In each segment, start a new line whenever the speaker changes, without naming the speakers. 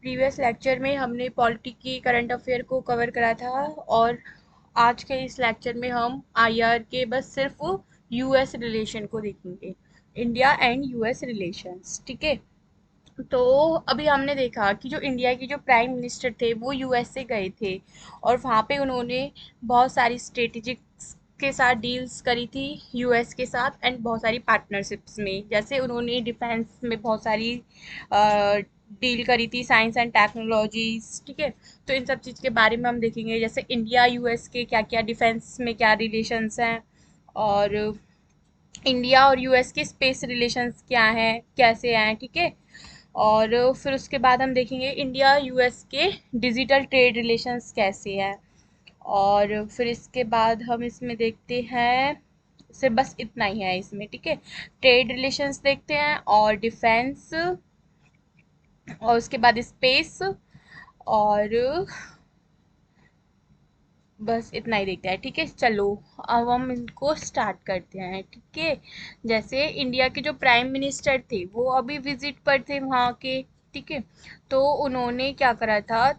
Previous lecture में हमने polity की करंट अफेयर को कवर करा था और आज के इस लेक्चर में हम आईआर के बस सिर्फ यूएस रिलेशन को देखेंगे, इंडिया एंड यूएस रिलेशंस। ठीक है। तो अभी हमने देखा कि जो इंडिया के जो प्राइम मिनिस्टर थे वो यूएस से गए थे और वहाँ पे उन्होंने बहुत सारी स्ट्रेटेजिक के साथ डील्स करी थी यूएस के साथ एंड बहुत सारी पार्टनरशिप्स में। जैसे उन्होंने डिफेंस में बहुत सारी डील करी थी, साइंस एंड टेक्नोलॉजीज। ठीक है। तो इन सब चीज़ के बारे में हम देखेंगे, जैसे इंडिया यूएस के क्या क्या डिफेंस में क्या रिलेशंस हैं और इंडिया और यूएस के स्पेस रिलेशंस क्या हैं, कैसे हैं। ठीक है। और फिर उसके बाद हम देखेंगे इंडिया यूएस के डिजिटल ट्रेड रिलेशंस कैसे हैं। और फिर इसके बाद हम इसमें देखते हैं, सिर्फ बस इतना ही है इसमें। ठीक है। ट्रेड रिलेशंस देखते हैं और डिफेंस और उसके बाद स्पेस और बस इतना ही देखते हैं। ठीक है। चलो अब हम इनको स्टार्ट करते हैं। ठीक है। जैसे इंडिया के जो प्राइम मिनिस्टर थे वो अभी विजिट पर थे वहाँ के। ठीक है। तो उन्होंने क्या करा था,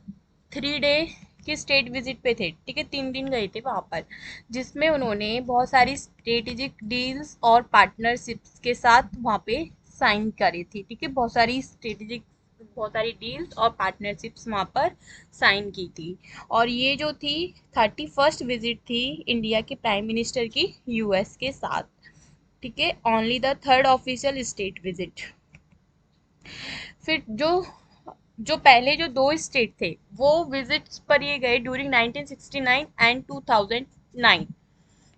3 डे की स्टेट विजिट पे थे। ठीक है। 3 दिन गए थे वहाँ पर, जिसमें उन्होंने बहुत सारी स्ट्रेटेजिक डील्स और पार्टनरशिप्स के साथ वहाँ पे साइन करी थी। ठीक है। बहुत सारी डील्स और पार्टनरशिप्स वहाँ पर साइन की थी। और ये जो थी 31st विजिट थी इंडिया के प्राइम मिनिस्टर की यूएस के साथ। ठीक है। Only the third official state visit. फिर जो जो पहले जो 2 स्टेट थे वो विजिट्स पर ये गए ड्यूरिंग 1969 एंड 2009।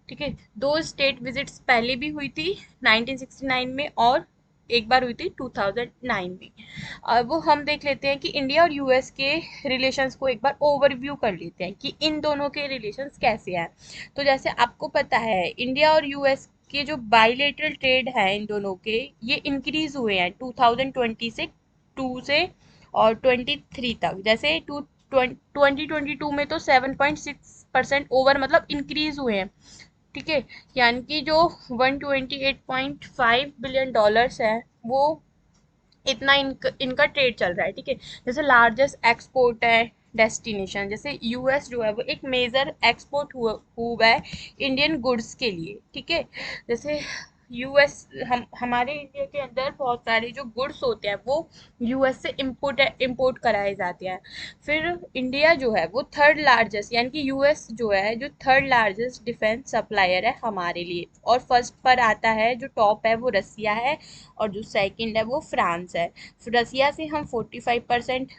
ठीक है। 2 स्टेट विजिट्स पहले भी हुई थी 1969 में और एक बार हुई थी 2009 में। अब हम देख लेते हैं कि इंडिया और यूएस के रिलेशंस को एक बार ओवरव्यू कर लेते हैं कि इन दोनों के रिलेशंस कैसे हैं। तो जैसे आपको पता है इंडिया और यूएस के जो बाइलेटरल ट्रेड है इन दोनों के, ये इंक्रीज हुए हैं 2020 से 2 से और 23 तक। जैसे 2022 में तो 7.6% ओवर मतलब इंक्रीज हुए हैं। ठीक है। यानी कि जो 128.5 बिलियन डॉलर्स है वो इतना इनका ट्रेड चल रहा है। ठीक है। जैसे लार्जेस्ट एक्सपोर्ट है डेस्टिनेशन, जैसे यूएस जो है वो एक मेजर एक्सपोर्ट हुआ है इंडियन गुड्स के लिए। ठीक है। जैसे यूएस हमारे इंडिया के अंदर बहुत सारे जो गुड्स होते हैं वो यूएस से इंपोर्ट कराए जाते हैं। फिर इंडिया जो है वो थर्ड लार्जेस्ट, यानी कि यूएस जो है जो थर्ड लार्जेस्ट डिफेंस सप्लायर है हमारे लिए। और फर्स्ट पर आता है, जो टॉप है वो रसिया है और जो सेकंड है वो फ्रांस है। रसिया से हम 45%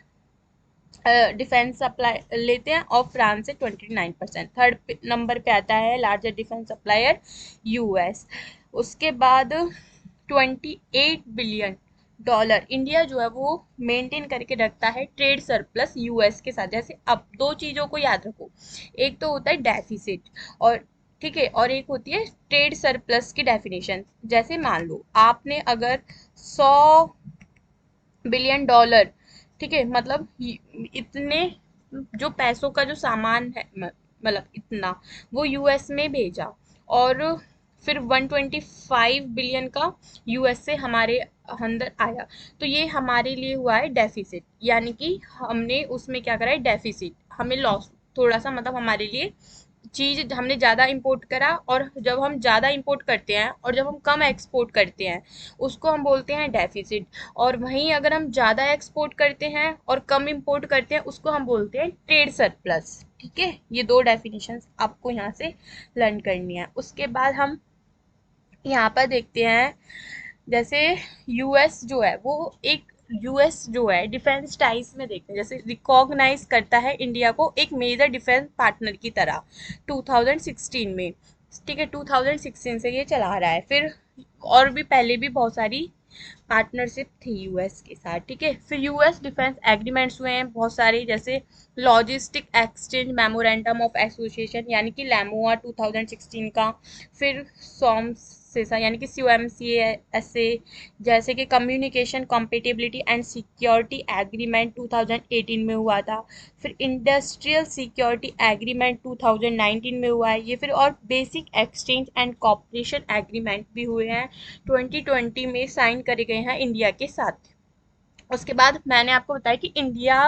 डिफेंस सप्लाई लेते हैं और फ्रांस से 29%। थर्ड नंबर पे आता है लार्जेस्ट डिफेंस सप्लायर यूएस। उसके बाद 28 बिलियन डॉलर इंडिया जो है वो मेंटेन करके रखता है ट्रेड सरप्लस यूएस के साथ। जैसे अब 2 चीज़ों को याद रखो, एक तो होता है डेफिसिट और ठीक है, और एक होती है ट्रेड सरप्लस की डेफिनेशन। जैसे मान लो आपने अगर 100 बिलियन डॉलर, ठीक है, मतलब इतने जो पैसों का जो सामान है मतलब इतना वो यूएस में भेजा और फिर 125 बिलियन का यूएस से हमारे अंदर आया, तो ये हमारे लिए हुआ है डेफिसिट। यानी कि हमने उसमें क्या करा है, डेफिसिट, हमें लॉस थोड़ा सा, मतलब हमारे लिए चीज हमने ज़्यादा इंपोर्ट करा। और जब हम ज़्यादा इंपोर्ट करते हैं और जब हम कम एक्सपोर्ट करते हैं उसको हम बोलते हैं डेफिसिट। और वहीं अगर हम ज़्यादा एक्सपोर्ट करते हैं और कम इंपोर्ट करते हैं उसको हम बोलते हैं ट्रेड सरप्लस। ठीक है। ये 2 डेफिनेशंस आपको यहाँ से लर्न करनी है। उसके बाद हम यहाँ पर देखते हैं, जैसे यूएस जो है वो एक यूएस जो है डिफेंस टाइज में देखते हैं, जैसे रिकॉग्नाइज करता है इंडिया को एक मेजर डिफेंस पार्टनर की तरह 2016 में। ठीक है। 2016 से ये चला रहा है। फिर और भी पहले भी बहुत सारी पार्टनरशिप थी यूएस के साथ। ठीक है। फिर यूएस डिफेंस एग्रीमेंट्स हुए हैं बहुत सारे, जैसे logistic exchange memorandum of association यानी कि लैमोआ 2016 का। फिर सॉम्स सेसा यानी कि COMCSA, जैसे कि communication compatibility and security agreement 2018 में हुआ था। फिर इंडस्ट्रियल सिक्योरिटी एग्रीमेंट 2019 में हुआ है ये। फिर और basic exchange and cooperation agreement भी हुए हैं 2020 में साइन करे गए हैं इंडिया के साथ। उसके बाद मैंने आपको बताया कि इंडिया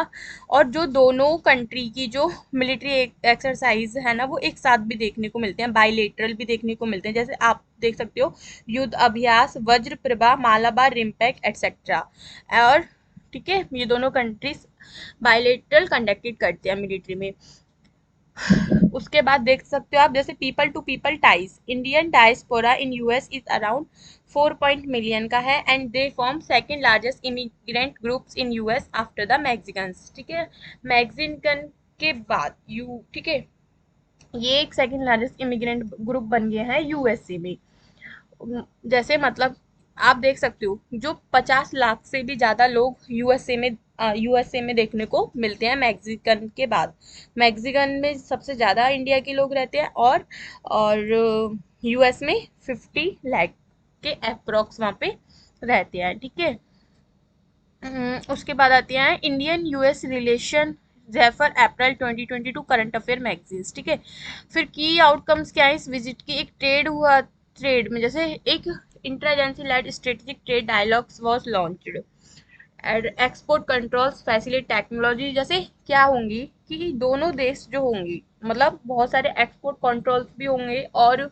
और जो दोनों कंट्री की जो मिलिट्री एक्सरसाइज है ना, वो एक साथ भी देखने को मिलते हैं, बाइलेटरल भी देखने को मिलते हैं। जैसे आप देख सकते हो, युद्ध अभ्यास, वज्र प्रभा, मालाबार, रिम्पैक एटसेट्रा। और ठीक है, ये दोनों कंट्रीज बाइलेटरल कंडक्टेड करते हैं मिलिट्री में। उसके बाद देख सकते हो आप, जैसे people to people ties, Indian diaspora in US is around 4 million का है, and they form second largest immigrant groups in US after the Mexicans. ठीक है, मैक्सिकन के बाद यू, ठीक है, ये एक सेकंड लार्जेस्ट इमिग्रेंट ग्रुप बन गया है यूएसए में। जैसे मतलब आप देख सकते हो, जो 50 लाख से भी ज्यादा लोग यूएसए में देखने को मिलते हैं मैक्सिकन के बाद। मैक्सिकन में सबसे ज्यादा इंडिया के लोग रहते हैं, और यूएस में 50 लाख के अप्रोक्स वहां पे रहते हैं। ठीक है, उसके बाद आती हैं इंडियन यूएस रिलेशन, जेफर अप्रैल 2022 करंट अफेयर मैगजीन्स। ठीक है, फिर की आउटकम्स क्या है इस विजिट की? एक ट्रेड हुआ, ट्रेड में जैसे एक interagency led strategic trade dialogues was launched, export controls facility technology. जैसे क्या होंगी कि दोनों देश जो होंगी, मतलब बहुत सारे एक्सपोर्ट कंट्रोल्स भी होंगे, और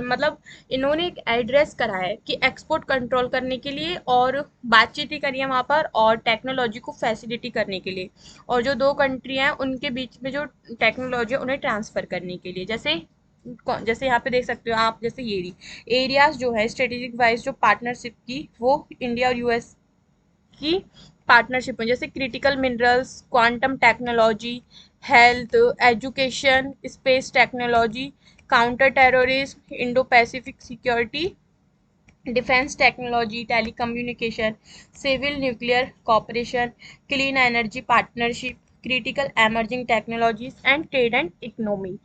मतलब इन्होंने एक एड्रेस करा है कि एक्सपोर्ट कंट्रोल करने के लिए, और बातचीत ही करी है वहाँ पर, और टेक्नोलॉजी को फैसिलिटी करने के लिए, और जो दो कंट्री हैं उनके बीच में जो टेक्नोलॉजी है उन्हें ट्रांसफर करने के लिए। जैसे यहाँ पे देख सकते हो आप, जैसे ये एरियाज जो है स्ट्रेटेजिक वाइज जो पार्टनरशिप की, वो इंडिया और यूएस की पार्टनरशिप में, जैसे critical minerals, quantum technology, health, education, space technology, counter terrorism, Indo Pacific security, defence technology, telecommunication, civil nuclear cooperation, clean energy partnership, critical emerging technologies and trade and economy.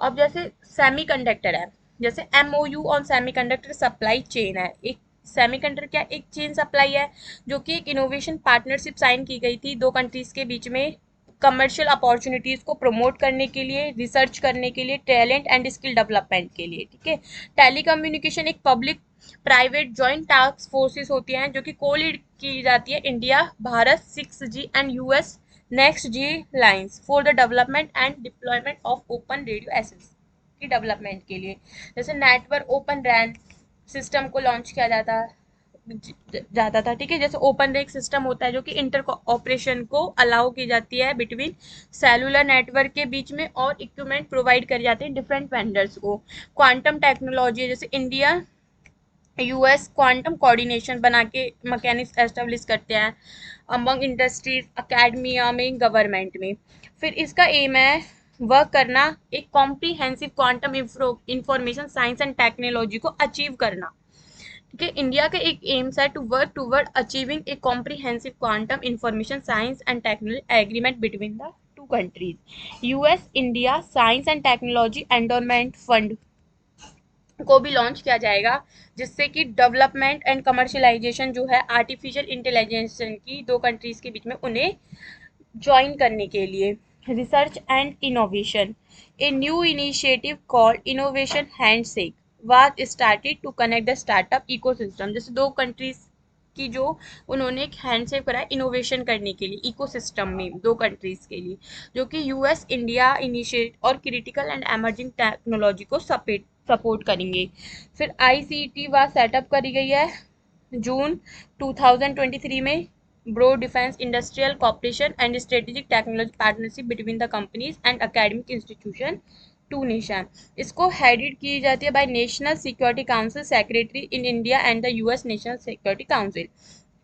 अब जैसे semiconductor है, जैसे MOU on semiconductor supply chain है। एक semiconductor क्या, एक chain supply है, जो कि एक इनोवेशन पार्टनरशिप साइन की गई थी दो कंट्रीज के बीच में, कमर्शियल अपॉर्चुनिटीज को प्रमोट करने के लिए, रिसर्च करने के लिए, टैलेंट एंड स्किल डेवलपमेंट के लिए। ठीक है, टेलीकम्युनिकेशन एक public private joint task forces होती हैं, जो कि को लीड की जाती है India Bharat 6G and US next G lines for the development and deployment of open radio access की डेवलपमेंट के लिए। जैसे नेटवर्क ओपन रैन सिस्टम को लॉन्च किया जाता था। ठीक है, जैसे ओपन रेक सिस्टम होता है जो कि इंटर ऑपरेशन को अलाउ की जाती है बिटवीन सेलुलर नेटवर्क के बीच में, और इक्विपमेंट प्रोवाइड कर जाते हैं डिफरेंट वेंडर्स को। क्वांटम टेक्नोलॉजी, जैसे इंडिया यूएस क्वांटम कोऑर्डिनेशन बना के मैकेनिक्स एस्टेब्लिश करते हैं अमंग इंडस्ट्रीज, अकेडमिया में, गवर्नमेंट में। फिर इसका एम है वर्क करना, एक comprehensive quantum information science and technology को अचीव करना। ठीक है, इंडिया का एक एम्स है to work toward achieving a comprehensive quantum information science and technology agreement between the two countries. US India science and technology endowment fund को भी launch किया जाएगा, जिससे कि डेवलपमेंट एंड कमर्शियलाइजेशन जो है आर्टिफिशियल इंटेलिजेंस की दो कंट्रीज के बीच में, उन्हें ज्वाइन करने के लिए। Research and innovation, a new initiative called innovation handshake was started to connect the startup ecosystem. जैसे दो कंट्रीज की जो उन्होंने एक हैंडशेक करा इनोवेशन करने के लिए इकोसिस्टम में दो कंट्रीज के लिए, जो कि यूएस इंडिया इनिशिएट और क्रिटिकल एंड एमर्जिंग टेक्नोलॉजी को सपोर्ट करेंगे। फिर आईसीटी वा सेटअप करी गई है जून 2023 में, bro defence industrial cooperation and strategic technology partnership between the companies and academic institution to nation. इसको हेडेड की जाती है by national security council secretary in India and the US national security council.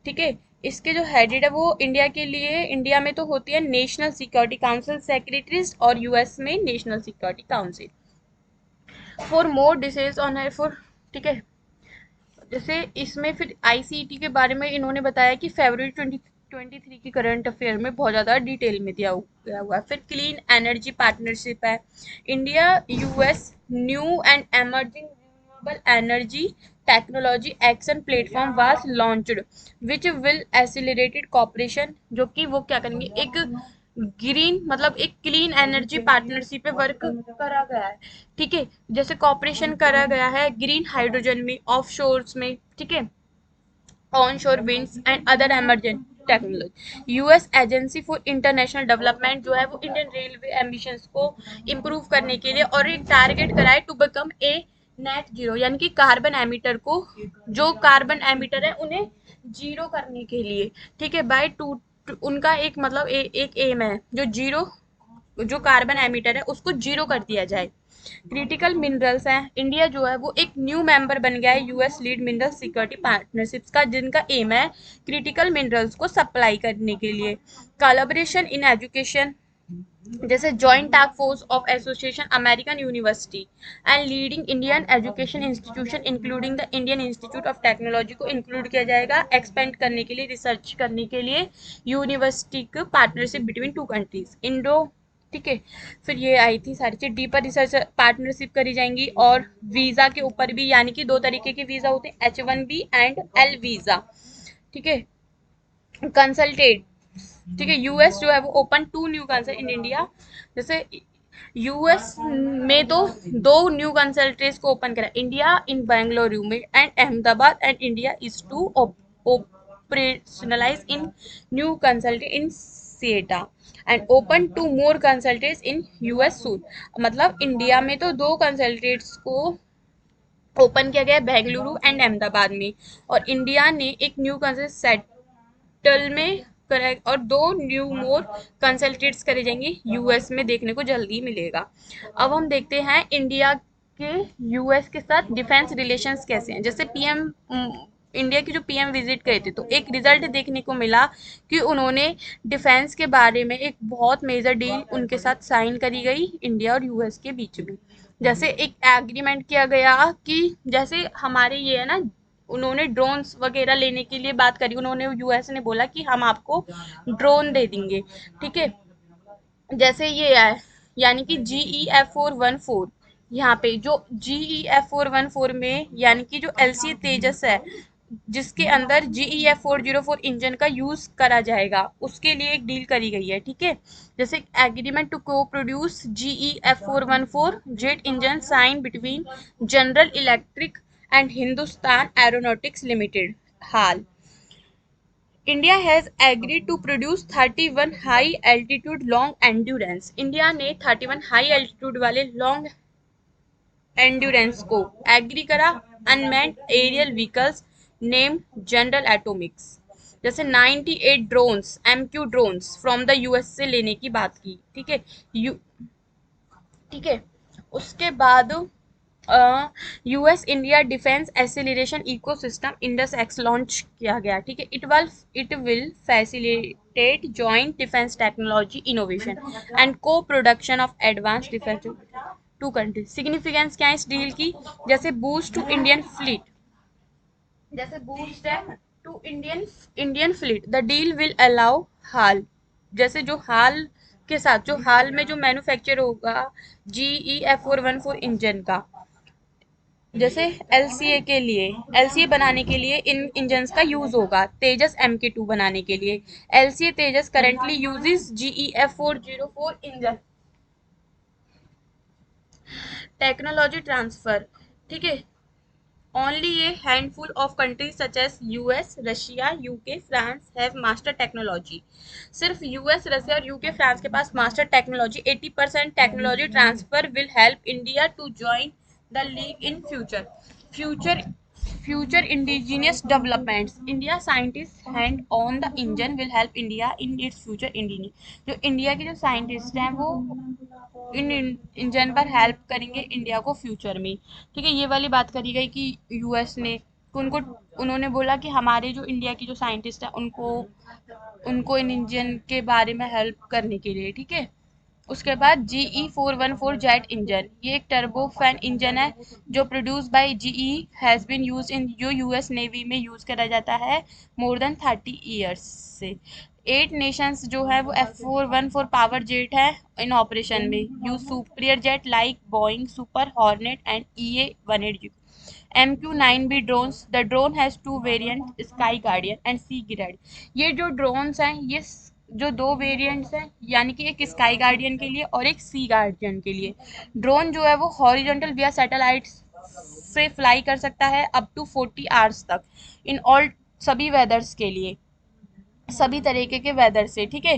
ठीक है, इसके जो हेडेड है वो इंडिया के लिए, इंडिया में तो होती है नेशनल सिक्योरिटी काउंसिल सेक्रेटरीज, और यूएस में national security council. For more details on है फॉर, ठीक है, जैसे इसमें फिर आईसीटी के बारे में इन्होंने बताया कि फरवरी 2023 की करंट अफेयर में बहुत ज़्यादा डिटेल में दिया गया हुआ है। फिर क्लीन एनर्जी पार्टनरशिप है, India US new and emerging renewable energy technology action platform was launched which will accelerated cooperation, जो कि वो क्या करेंगे, एक ग्रीन मतलब एक क्लीन एनर्जी पार्टनरशिप पे वर्क करा गया है। ठीक है, जैसे कॉपरेशन करा गया है ग्रीन हाइड्रोजन में, ऑफ शोर्स में। ठीक है, onshore winds and other emerging technology. US agency for international development जो है वो इंडियन रेलवे एम्बिशंस को इम्प्रूव करने के लिए और एक टारगेट कराए to become a net zero, यानी कि कार्बन एमिटर को, जो कार्बन एमिटर है उन्हें जीरो करने के लिए, ठीक है, बाय टू, उनका एक मतलब एक एम है जो जीरो, जो कार्बन एमिटर है उसको जीरो कर दिया जाए। क्रिटिकल मिनरल्स हैं, इंडिया जो है वो एक न्यू मेंबर बन गया है US lead mineral security partnerships का, जिनका एम है क्रिटिकल मिनरल्स को सप्लाई करने के लिए। कोलैबोरेशन इन एजुकेशन, जैसे joint task force of association American university and leading Indian education institution including the Indian institute of technology को इंक्लूड किया जाएगा एक्सपेंड करने के लिए, रिसर्च करने के लिए यूनिवर्सिटी का partnership between two countries Indo, ठीक है। फिर ये आई थी सारी चीज, डीपर रिसर्च पार्टनरशिप करी जाएंगी। और वीजा के ऊपर भी, यानी कि दो तरीके के वीजा होते हैं, H1B एंड एल वीजा, ठीक है। कंसल्टेट, ठीक है, यूएस जो है वो open to new consult in India, जैसे यूएस में तो दो न्यू कंसल्ट्रेट को ओपन करा, इंडिया इन बेंगलुरु में and Ahmedabad, and India is to operationalize in new consulate in Seattle and open two more consulates in US soon. मतलब इंडिया में तो दो कंसल्टेट्स को ओपन किया गया है बेंगलुरु एंड अहमदाबाद में, और इंडिया ने एक न्यू कंसल्ट सेटल में करेक्ट, और दो न्यू मोर कंसल्टेट्स करे जाएंगे यूएस में, देखने को जल्दी मिलेगा। अब हम देखते हैं इंडिया के यूएस के साथ डिफेंस रिलेशंस कैसे हैं। जैसे पीएम, इंडिया की जो पीएम विजिट गए थे तो एक रिजल्ट देखने को मिला कि उन्होंने डिफेंस के बारे में एक बहुत मेजर डील उनके साथ साइन करी गई इंडिया और यूएस के बीच में। जैसे एक एग्रीमेंट किया गया कि जैसे हमारे ये है ना, उन्होंने ड्रोन्स वगैरह लेने के लिए बात करी, उन्होंने यूएस ने बोला कि हम आपको ड्रोन दे देंगे, ठीक है। जैसे ये है, यानी कि GEF414, यहाँ पे जो GEF414 में, यानी कि जो LCA तेजस है जिसके अंदर GEF404 इंजन का यूज करा जाएगा, उसके लिए एक डील करी गई है, ठीक है। जैसे agreement to co produce GEF414 jet engine sign between General Electric and Hindustan aeronautics limited, HAL. India has agreed to produce 31 high altitude long endurance, India ने 31 हाई एल्टीट्यूड वाले लॉन्ग एंड्योरेंस को एग्री करा। Unmanned aerial vehicles named General Atomics, जैसे 98 drones MQ drones from the US से लेने की बात की, ठीक है। यू ठीक है, उसके बाद US India defence acceleration ecosystem INDUS X launch किया गया, ठीक है। It will facilitate joint defence technology innovation and coproduction of advance defence two countries. Significance क्या है इस डील की, जैसे बूस्ट टू इंडियन फ्लीट, जैसे बूस्ट है to Indian Indian fleet, the deal will allow HAL, जैसे जो हाल के साथ, जो हाल में जो मैन्युफैक्चर होगा GEF414 इंजन का, जैसे एलसीए बनाने के लिए इन इंजन्स का यूज होगा, तेजस MK2 बनाने के लिए। LCA Tejas currently uses GEF404 engine. Technology transfer, ठीक है, only a handful of countries such as US, Russia, UK, France have master technology। सिर्फ यूएस, रशिया और यूके फ्रांस के पास master technology. 80% technology transfer will help India to join the league in future future indigenous developments. India scientist hand on the engine will help India in its future Indian, जो India के जो scientist हैं वो इन engine पर help करेंगे India को future में, ठीक है। ये वाली बात करी गई कि यूएस ने उनको, उन्होंने बोला कि हमारे जो इंडिया की जो साइंटिस्ट है उनको उनको इन इंजन के बारे में हेल्प करने के लिए, ठीक है। उसके बाद GE414 जेट इंजन, ये एक टर्बो फैन इंजन है जो produce by GE has been use in, जो यूएस नेवी में यूज करा जाता है मोर देन 30 ईयर्स से। 8 नेशंस जो है वो F414 पावर जेट है इन ऑपरेशन में, use superior jet like Boeing super hornet and EA-180। MQ-9B drones, the drone has two variant, sky guardian and sea grade. ये जो ड्रोन्स हैं ये जो दो वेरिएंट्स हैं, यानी कि एक स्काई गार्डियन के लिए और एक सी गार्डियन के लिए। ड्रोन जो है वो हॉरिजॉन्टल विया सैटेलाइट से फ्लाई कर सकता है अप टू 40 आवर्स तक इन ऑल सभी वेदर्स के लिए, सभी तरीके के वेदर से, ठीक है।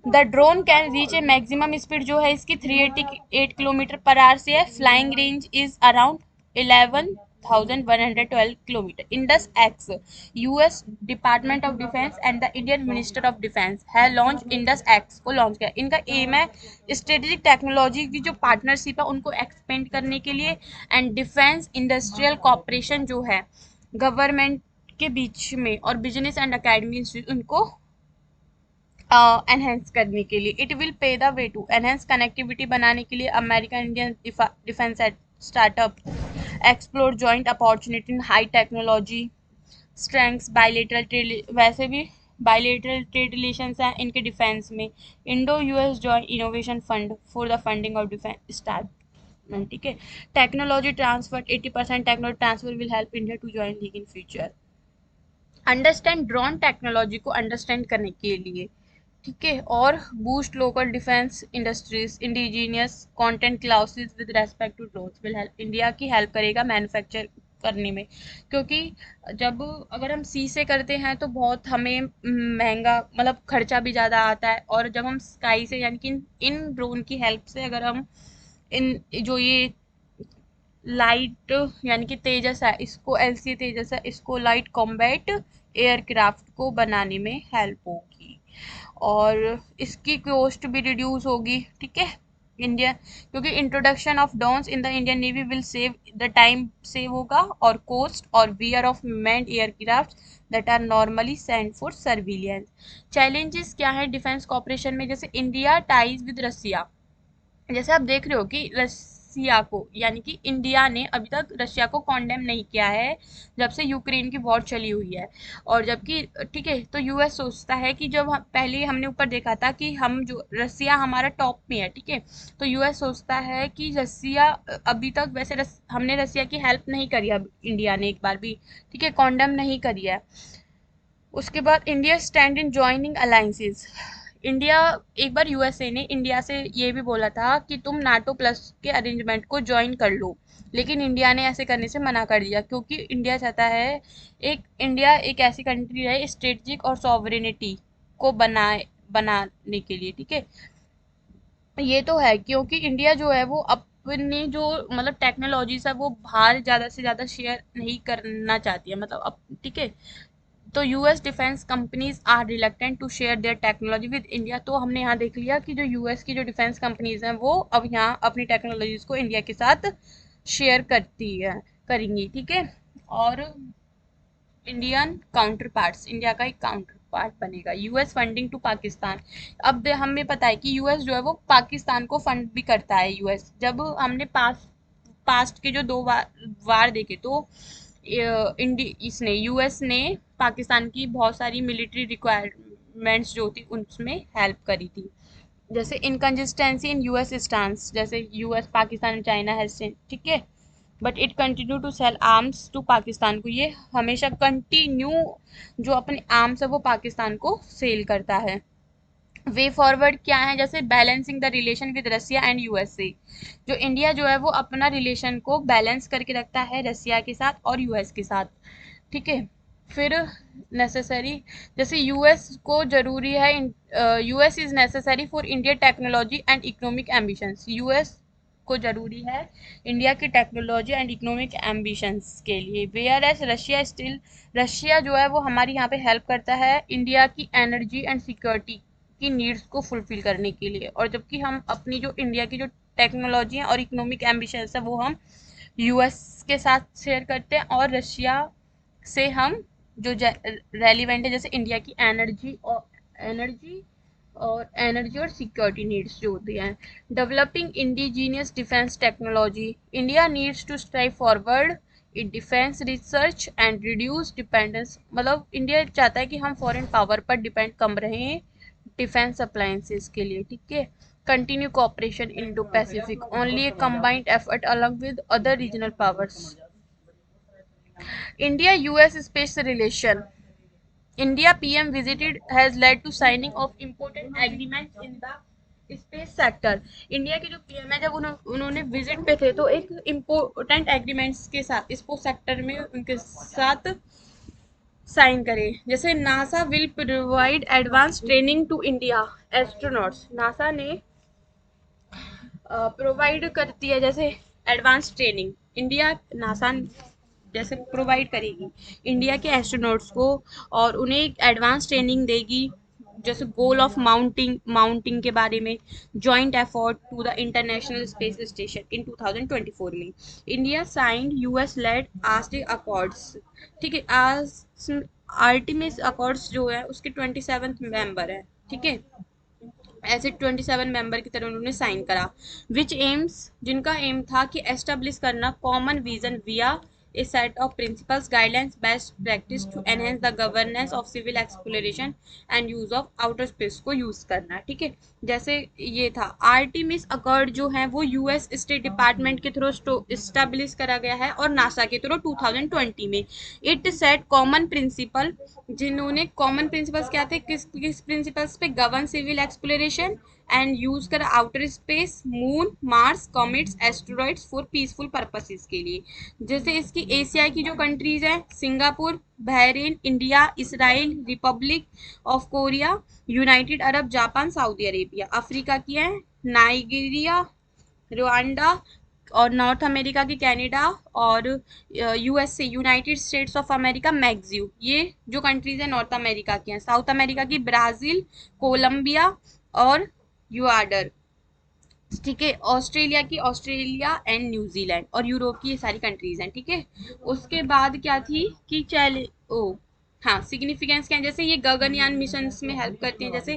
The drone can reach a maximum speed जो है इसकी 388 किलोमीटर पर आवर से है। Flying range is around 11,112 kilometre. Indus x, US department of defence and the Indian minister of defence है लॉन्च इंडस एक्स को लॉन्च किया। इनका M है स्ट्रेटेजिक टेक्नोलॉजी की जो पार्टनरशिप है उनको एक्सपेंड करने के लिए, एंड डिफेंस इंडस्ट्रियल कॉपरेशन जो है गवर्नमेंट के बीच में और बिजनेस एंड अकेडमी उनको एनहेंस करने के लिए। It will pave the way to enhance connectivity बनाने के लिए American Indian defence startup explore joint opportunity in high technology strengths bilateral trade, वैसे भी बायलेटरल ट्रेड रिलेशंस हैं इनके डिफेंस में। Indo US joint innovation fund for the funding of defence start, ठीक है। Technology transfer 80% technology transfer will help India to join league in future. Understand drone technology को understand करने के लिए, ठीक है। और boost local defence industries indigenous content clauses with respect to drones will help, India की हेल्प करेगा manufacture करने में। क्योंकि जब अगर हम सी से करते हैं तो बहुत हमें महंगा मतलब खर्चा भी ज़्यादा आता है, और जब हम स्काई से यानी कि इन ड्रोन की हेल्प से अगर हम इन जो ये लाइट यानी कि तेजस है इसको एलसी तेजस है इसको लाइट कॉम्बैट एयरक्राफ्ट को बनाने में हेल्प होगी, और इसकी कॉस्ट भी रिड्यूस होगी, ठीक है। इंडिया क्योंकि introduction of drones in the Indian navy will save the time save होगा और कॉस्ट और wear of manned aircraft that are normally sent for surveillance. Challenges क्या है डिफेंस कॉपरेशन में, जैसे इंडिया टाइज विद रसिया, जैसे आप देख रहे हो कि रसिया को यानी कि इंडिया ने अभी तक रशिया को कॉन्डेम नहीं किया है जब से यूक्रेन की वॉर चली हुई है, और जबकि ठीक है तो यूएस सोचता है कि जब पहले हमने ऊपर देखा था कि हम जो रसिया हमारा टॉप में है, ठीक है। तो यूएस सोचता है कि रसिया अभी तक वैसे हमने रसिया की हेल्प नहीं करी अब इंडिया ने एक बार भी, ठीक है, कॉन्डेम नहीं करी है। उसके बाद India stand in joining alliances, India एक बार यूएसए ने इंडिया से ये भी बोला था कि तुम नाटो प्लस के अरेंजमेंट को ज्वाइन कर लो, लेकिन इंडिया ने ऐसे करने से मना कर दिया क्योंकि इंडिया चाहता है इंडिया एक ऐसी कंट्री है स्ट्रेटजिक और सॉवरेनिटी को बनाने के लिए, ठीक है। ये तो है क्योंकि इंडिया जो है वो अपनी जो मतलब टेक्नोलॉजीज है वो बाहर ज़्यादा से ज़्यादा शेयर नहीं करना चाहती है, मतलब अब ठीक है। तो US defence companies are reluctant to share their technology with India, तो हमने यहाँ देख लिया कि जो यूएस की जो डिफेंस कंपनीज हैं वो अब यहाँ अपनी टेक्नोलॉजीज को इंडिया के साथ शेयर करती है करेंगी, ठीक है। और इंडियन काउंटर पार्ट्स, इंडिया का एक काउंटर पार्ट बनेगा। यूएस फंडिंग टू पाकिस्तान, अब हमें पता है कि यूएस जो है वो पाकिस्तान को फंड भी करता है। यूएस जब हमने पास्ट के जो दो वार देखे तो इसने यूएस ने पाकिस्तान की बहुत सारी मिलिट्री रिक्वायरमेंट्स जो थी उसमें हेल्प करी थी, जैसे इनकंसिस्टेंसी इन यूएस स्टांस, जैसे US Pakistan and China has, ठीक है, but it continue to sell arms to Pakistan को, ये हमेशा कंटिन्यू जो अपने आर्म्स है वो पाकिस्तान को सेल करता है। वे फॉरवर्ड क्या है, जैसे balancing the relation with Russia and USA, जो इंडिया जो है वो अपना रिलेशन को बैलेंस करके रखता है रसिया के साथ और यूएस के साथ, ठीक है। फिर नेसेसरी, जैसे यूएस को जरूरी है, US is necessary for India technology and economic ambitions, US को जरूरी है इंडिया की टेक्नोलॉजी एंड इकोनॉमिक एम्बिशंस के लिए। Where as Russia still, Russia जो है वो हमारी यहाँ पे हेल्प करता है इंडिया की एनर्जी एंड सिक्योरिटी की नीड्स को फुलफिल करने के लिए, और जबकि हम अपनी जो इंडिया की जो टेक्नोलॉजी है और इकोनॉमिक एम्बिशंस है वो हम यूएस के साथ शेयर करते हैं, और रशिया से हम जो रेलिवेंट है जैसे इंडिया की एनर्जी और सिक्योरिटी नीड्स जो होती हैं। Developing indigenous defence technology, India needs to strive forward in defence research and reduce dependence, मतलब इंडिया चाहता है कि हम फॉरेन पावर पर डिपेंड कम रहें डिफेंस अप्लायंसेस के लिए, ठीक है। Continue cooperation Indo Pacific, only a combined effort along with other regional powers. India US space relation, India PM visited has led to signing of important agreements in the space sector. India के जो PM है जब उन्होंने visit पे थे तो एक important agreements के साथ स्पेस सेक्टर में उनके साथ साइन करे। जैसे NASA will provide advance training to India astronauts, NASA ने प्रोवाइड करती है जैसे एडवांस ट्रेनिंग, इंडिया नासा जैसे प्रोवाइड करेगी इंडिया के एस्ट्रोनॉट्स को, और उन्हें एक एडवांस ट्रेनिंग देगी, जैसे गोल ऑफ माउंटिंग के बारे में, joint effort to the international space station in 2024 में। India signed US led Arctic accords, ठीक है। आज आर्टिमिस अकॉर्ड्स जो है उसके 27th मेंबर है, ठीक है। ऐसे 27 मेंबर की तरह उन्होंने साइन करा, विच एम्स, जिनका एम था कि एस्टेब्लिश करना common vision via a set of principles guidelines best practice to enhance the governance of civil exploration and use of outer space को यूज करना, ठीक है। जैसे ये था आर्टिमिस अकॉर्ड जो है वो यूएस स्टेट डिपार्टमेंट के थ्रू स्टेब्लिश करा गया है और नासा के थ्रू 2020 में। इट सेट कॉमन प्रिंसिपल, जिन्होंने कॉमन प्रिंसिपल्स क्या थे, किस किस प्रिंसिपल्स पे, govern civil exploration and use कर outer space, moon, Mars, comets, asteroids for peaceful purposes के लिए। जैसे इसकी एशिया की जो कंट्रीज हैं, Singapore, Bahrain, India, Israel, Republic of Korea, United Arab, Japan, Saudi Arabia. Africa की है नाइजीरिया, रुआंडा, और नॉर्थ अमेरिका की कनाडा, और USA United states of America, Mexico, ये जो कंट्रीज है नॉर्थ अमेरिका की हैं। साउथ अमेरिका की ब्राजील, कोलंबिया और यूआडर, ठीक है। ऑस्ट्रेलिया की ऑस्ट्रेलिया एंड न्यूजीलैंड, और यूरोप की ये सारी कंट्रीज हैं, ठीक है। उसके बाद क्या थी कि चैले ओ हाँ, सिग्निफिकेंस क्या है, जैसे ये गगनयान मिशन में हेल्प करती हैं। जैसे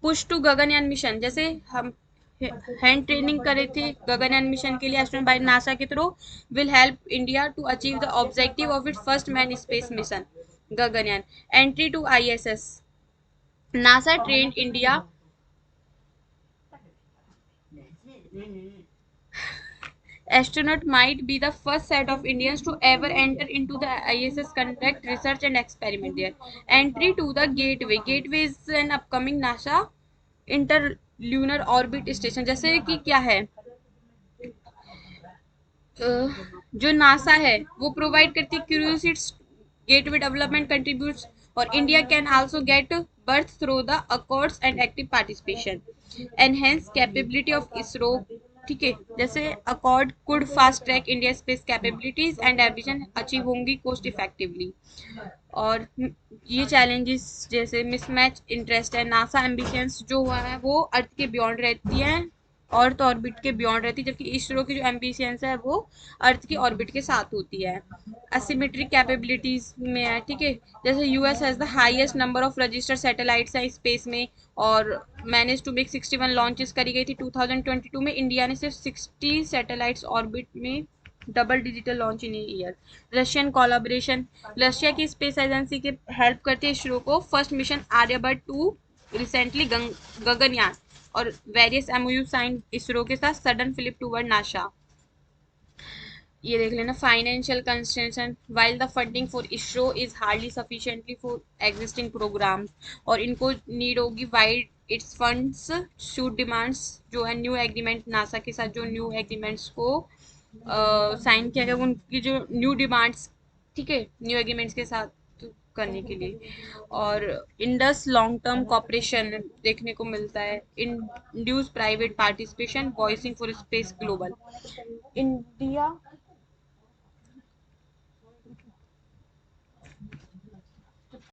पुश टू गगनयान मिशन, जैसे हम हैंड ट्रेनिंग करे थे गगनयान मिशन के लिए एस्ट्रोनॉट बाय नासा के थ्रू, will help India to achieve the objective of its first man space mission Gaganyaan. Entry to ISS, NASA train India, astronaut might be the first set of Indians to ever enter into the ISS, conduct research and experiment there. Entry to the Gateway. Gateway is an upcoming NASA interlunar orbit station. जैसे कि क्या है, जो NASA है वो provide करती है curiosities, gateway development contributes, और India can also get birth through the accords and active participation, enhance capability of ISRO, ठीक है। जैसे accord could fast track India space capabilities and ambition achieve होंगी कोस्ट इफेक्टिवली। और ये challenges जैसे mismatch interest है, NASA ambitions जो हुआ है वो अर्थ के बियॉन्ड रहती है, अर्थ ऑर्बिट के बियॉन्ड रहती है, जबकि इसरो की जो एम्बिशंस है वो अर्थ की ऑर्बिट के साथ होती है। असिमेट्रिक कैपेबिलिटीज में है, ठीक है। जैसे US has the highest number of registered satellites है स्पेस में, और मैनेज टू मेक 61 लॉन्चेस करी गई थी 2022 में। इंडिया ने सिर्फ 60 सैटेलाइट्स ऑर्बिट में, double digital launch in year. Russian collaboration, Russia की स्पेस एजेंसी के हेल्प करती है इसरो को, first mission Aryabhata 2, recently Gaganyaan, और वेरियस एमओयू साइन इसरो के साथ, सडन फ्लिप टूवर्ड नासा। ये देख लेना financial constraints, while the funding for ISRO is hardly sufficiently for existing programmes, और इनको नीड होगी wide its funds shoot demands, जो है न्यू एग्रीमेंट नासा के साथ, जो न्यू एग्रीमेंट्स को साइन किया गया उनकी जो न्यू डिमांड्स, ठीक है, न्यू एग्रीमेंट्स के साथ करने के लिए। और इंडस लॉन्ग टर्म कॉपरेशन देखने को मिलता है, induce private participation, voicing for space global. India